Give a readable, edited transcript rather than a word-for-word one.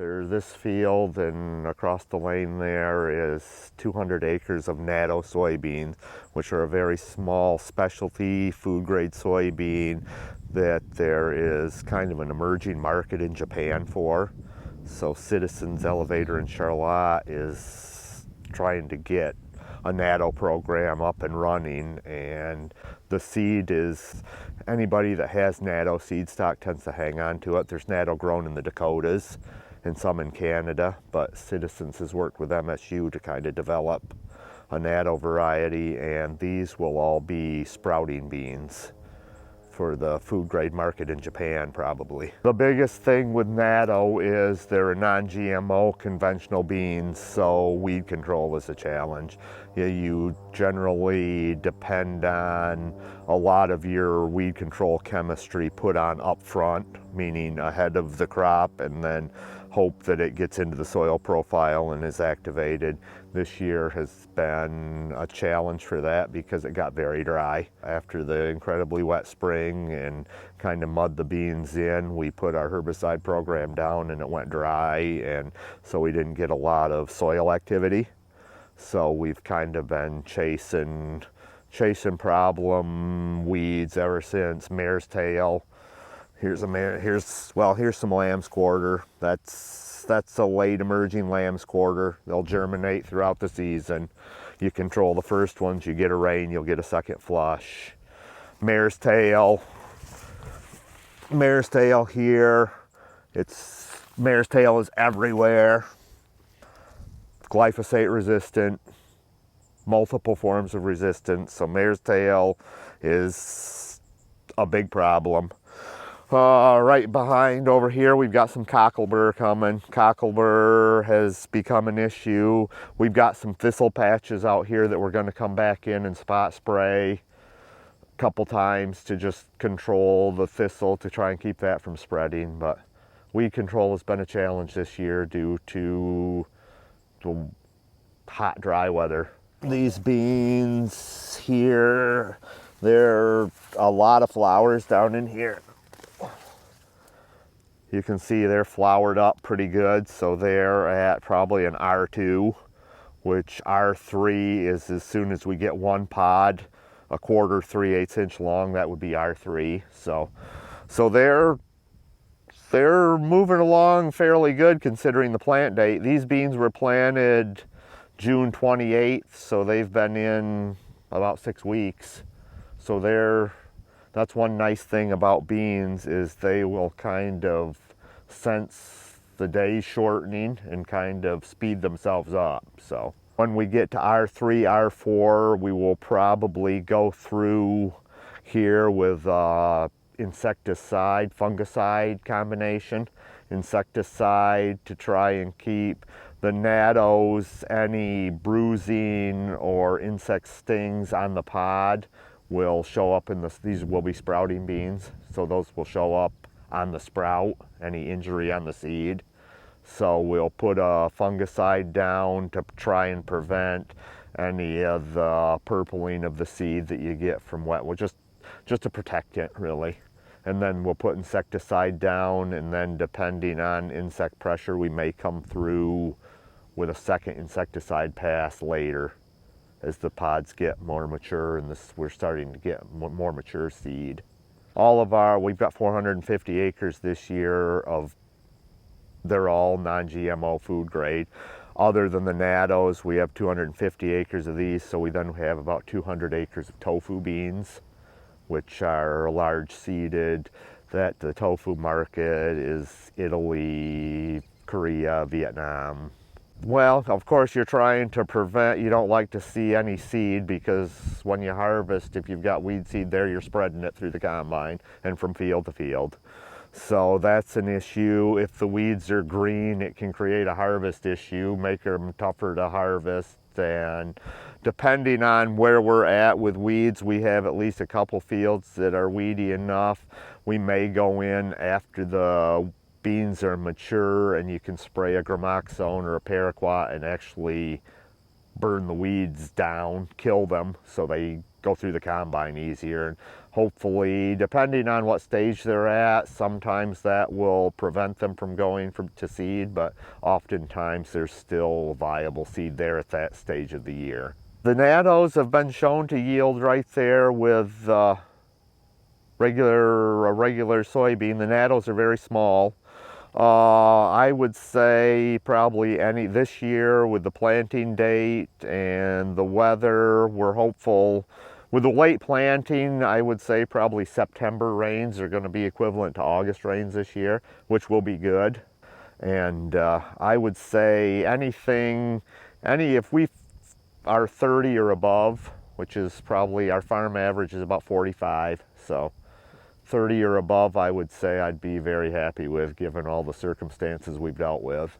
There's this field, and across the lane there is 200 acres of Natto soybeans, which are a very small specialty food grade soybean that there is kind of an emerging market in Japan for. So Citizens Elevator in Charlotte is trying to get a Natto program up and running, and the seed is, anybody that has Natto seed stock tends to hang on to it. There's Natto grown in the Dakotas and some in Canada, but Citizens has worked with MSU to kind of develop a Natto variety, and these will all be sprouting beans for the food grade market in Japan probably. The biggest thing with Natto is they're non-GMO conventional beans, so weed control is a challenge. You generally depend on a lot of your weed control chemistry put on up front, meaning ahead of the crop, and then hope that it gets into the soil profile and is activated. This year has been a challenge for that because it got very dry. After the incredibly wet spring and kind of mud the beans in, we put our herbicide program down and it went dry, and so we didn't get a lot of soil activity. So we've kind of been chasing problem weeds ever since. Mare's tail. Here's some lamb's quarter. That's a late emerging lamb's quarter. They'll germinate throughout the season. You control the first ones, you get a rain, you'll get a second flush. Mare's tail here. Mare's tail is everywhere. Glyphosate resistant, multiple forms of resistance. So mare's tail is a big problem. Right behind over here, we've got some cocklebur coming. Cocklebur has become an issue. We've got some thistle patches out here that we're going to come back in and spot spray a couple times to just control the thistle to try and keep that from spreading. But weed control has been a challenge this year due to the hot, dry weather. These beans here, there are a lot of flowers down in here. You can see they're flowered up pretty good, so they're at probably an R2, which R3 is as soon as we get one pod, a quarter, 3/8 inch long, that would be R3. So they're moving along fairly good considering the plant date. These beans were planted June 28th, so they've been in about 6 weeks. So that's one nice thing about beans, is they will kind of sense the days shortening and kind of speed themselves up. So when we get to R3, R4, we will probably go through here with insecticide, fungicide combination. Insecticide to try and keep the nattos, any bruising or insect stings on the pod will show up in these will be sprouting beans, so those will show up on the sprout, any injury on the seed. So we'll put a fungicide down to try and prevent any of the purpling of the seed that you get from wet, well, just to protect it really. And then we'll put insecticide down, and then depending on insect pressure, we may come through with a second insecticide pass later as the pods get more mature and we're starting to get more mature seed. We've got 450 acres this year they're all non-GMO food grade. Other than the nattos, we have 250 acres of these, so we then have about 200 acres of tofu beans, which are large seeded. That the tofu market is Italy, Korea, Vietnam. Well, of course, you're trying to prevent, you don't like to see any seed, because when you harvest, if you've got weed seed there, you're spreading it through the combine and from field to field. So that's an issue. If the weeds are green, it can create a harvest issue, make them tougher to harvest. And depending on where we're at with weeds, we have at least a couple fields that are weedy enough. We may go in after the beans are mature and you can spray a gramoxone or a paraquat and actually burn the weeds down, kill them so they go through the combine easier. And hopefully, depending on what stage they're at, sometimes that will prevent them from going to seed, but oftentimes there's still viable seed there at that stage of the year. The nattos have been shown to yield right there with a regular soybean. The nattos are very small. I would say probably this year with the planting date and the weather, we're hopeful. With the late planting, I would say probably September rains are going to be equivalent to August rains this year, which will be good. And I would say if we are 30 or above, which is probably our farm average is about 45, so 30 or above, I would say I'd be very happy with, given all the circumstances we've dealt with.